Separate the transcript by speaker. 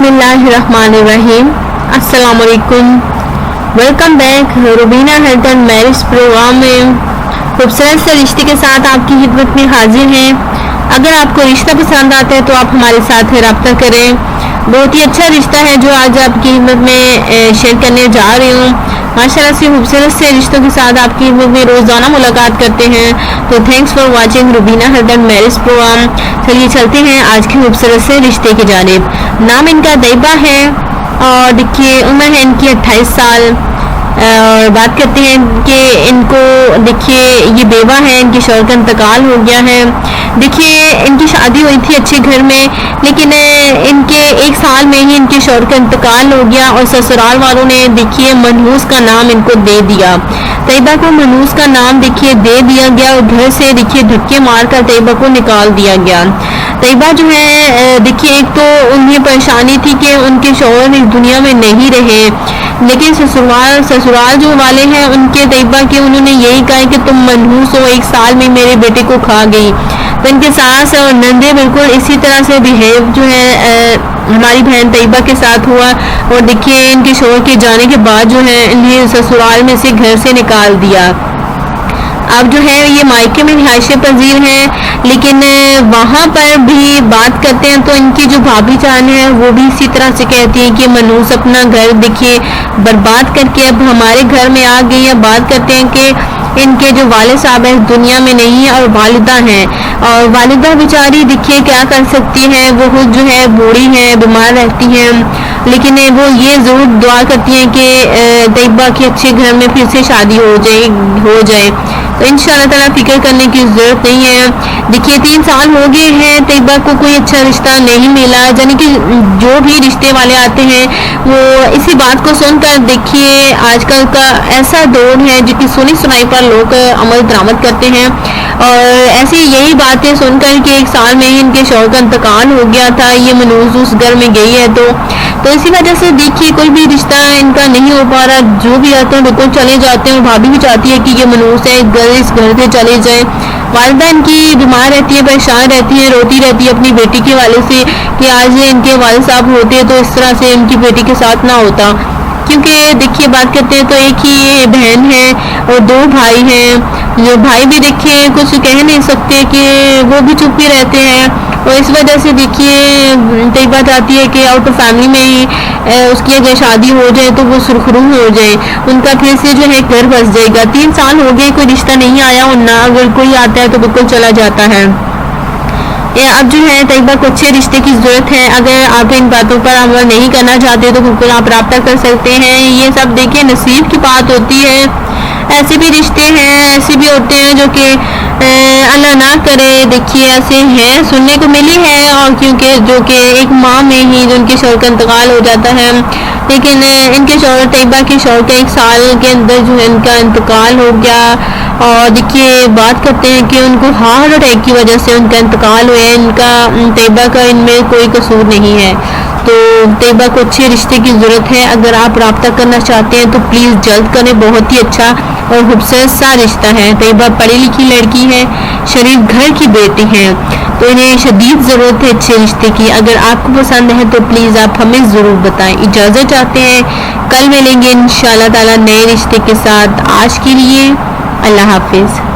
Speaker 1: बिस्मिल्लाहिर्रहमानिर्रहीम। अस्सलाम वालेकुम। Welcome back Rubina health and marriage programme में खूबसूरत से रिश्ते के साथ आपकी खिदमत में हाजिर हैं। अगर आपको रिश्ता पसंद आता है तो आप हमारे साथ रब्ता करें। बहुत ही अच्छा रिश्ता है जो आज आपकी खिदमत में शेयर करने जा रही हूँ। माशाल्लाह से खूबसूरत से रिश्तों के साथ आपकी खिदमत में रोज़ाना मुलाकात करते हैं। तो thanks for watching Rubina health and marriage programme. चलिए चलते हैं आज के खूबसूरत से रिश्ते की जानिब। नाम इनका तैयबा है और देखिए उम्र है इनकी 28 साल। और बात करते हैं कि इनको देखिए ये बेवा है, इनके शौहर का इंतकाल हो गया है। देखिए इनकी शादी हुई थी अच्छे घर में, लेकिन इनके 1 साल में ही इनके शौहर का इंतकाल हो गया और ससुराल वालों ने देखिए मनहूस का नाम इनको दे दिया। तैयबा को मनहूस का नाम देखिए दे दिया गया और घर से देखिए धक्के मारकर तैयबा को निकाल दिया गया। तैयबा जो है देखिए एक तो उन्हें परेशानी थी कि उनके शौहर इस दुनिया में नहीं रहे, लेकिन ससुराल जो वाले हैं उनके तैयबा के उन्होंने यही कहा कि तुम मनहूस हो, 1 साल में मेरे बेटे को खा गई। तो इनके सास और नंदे बिल्कुल इसी तरह से बिहेव जो है हमारी बहन तैयबा के साथ हुआ। और देखिए इनके शौहर के जाने के बाद जो है इन्हें ससुराल में से घर से निकाल दिया। अब जो है ये मायके में रिहाइश पजीर हैं, लेकिन वहाँ पर भी बात करते हैं तो इनकी जो भाभी जान है वो भी इसी तरह से कहती है कि मनहूस अपना घर देखिए बर्बाद करके अब हमारे घर में आ गई है। बात करते हैं कि इनके जो वालिद साहब हैं दुनिया में नहीं है और वालिदा हैं, और वालिदा बेचारी देखिए क्या कर सकती हैं, वो खुद जो है बूढ़ी हैं, बीमार रहती हैं, लेकिन वो ये ज़रूर दुआ करती हैं कि तैयबा की अच्छे घर में फिर से शादी हो जाए। तो इंशाअल्लाह ताला फिक्र करने की ज़रूरत नहीं है। देखिए 3 साल हो गए हैं तैयबा को कोई अच्छा रिश्ता नहीं मिला, यानी कि जो भी रिश्ते वाले आते हैं वो इसी बात को सुनकर देखिए आजकल का ऐसा दौर है जो कि सुनी सुनाई पर लोग अमल दरामद करते हैं। और ऐसी यही बातें सुनकर कि 1 साल में ही इनके शौहर का इंतकाल हो गया था, ये मनहूस उस घर में गई है। तो इसी वजह से देखिए कोई भी रिश्ता इनका नहीं हो पा रहा। जो भी आते हैं बिल्कुल चले जाते हैं। भाभी भी चाहती है कि ये मनहूस है इस घर से चले जाए। वालिदा इनकी बीमार रहती है, परेशान रहती है, रोती रहती है अपनी बेटी के वाले से कि आज इनके वालिद साहब होते तो इस तरह से इनकी बेटी के साथ ना होता। क्योंकि देखिए बात करते हैं तो एक ही बहन है और 2 भाई हैं। जो भाई भी देखिए कुछ कह नहीं सकते कि वो भी चुप ही रहते हैं, और इस वजह से देखिए तैयबा चाहती है कि आउट ऑफ फैमिली में ही उसकी अगर शादी हो जाए तो वो सुरखरू हो जाए, उनका फिर से जो है घर बस जाएगा। 3 साल हो गए कोई रिश्ता नहीं आया, और ना अगर कोई आता है तो बिल्कुल चला जाता है। अब जो है तैयबा को अच्छे रिश्ते की ज़रूरत है। अगर आप इन बातों पर अमल नहीं करना चाहते तो बिल्कुल आप रब्ता कर सकते हैं। ये सब देखिए नसीब की बात होती है। ऐसे भी रिश्ते हैं, ऐसे भी होते हैं जो कि अल्लाह ना करे देखिए ऐसे हैं, सुनने को मिली है। और क्योंकि जो कि एक माह में ही जो उनके शौहर का इंतकाल हो जाता है, लेकिन इनके शौहर तैयबा के शौहर का 1 साल के अंदर जो है इनका इंतकाल हो गया। और देखिए बात करते हैं कि उनको हार्ट अटैक की वजह से उनका इंतकाल हुआ है। इनका तैयबा का इनमें कोई कसूर नहीं है। तो तैयबा को अच्छे रिश्ते की ज़रूरत है। अगर आप रब्ता करना चाहते हैं तो प्लीज़ जल्द करें। बहुत ही अच्छा और खूबसूरत सा रिश्ता है। तैयबा पढ़ी लिखी लड़की है, शरीफ घर की बेटी है, तो इन्हें शदीद ज़रूरत है अच्छे रिश्ते की। अगर आपको पसंद है तो प्लीज़ आप हमें ज़रूर बताएं। इजाज़त चाहते हैं, कल मिलेंगे इंशाअल्लाह ताला नए रिश्ते के साथ। आज के लिए अल्लाह हाफिज़।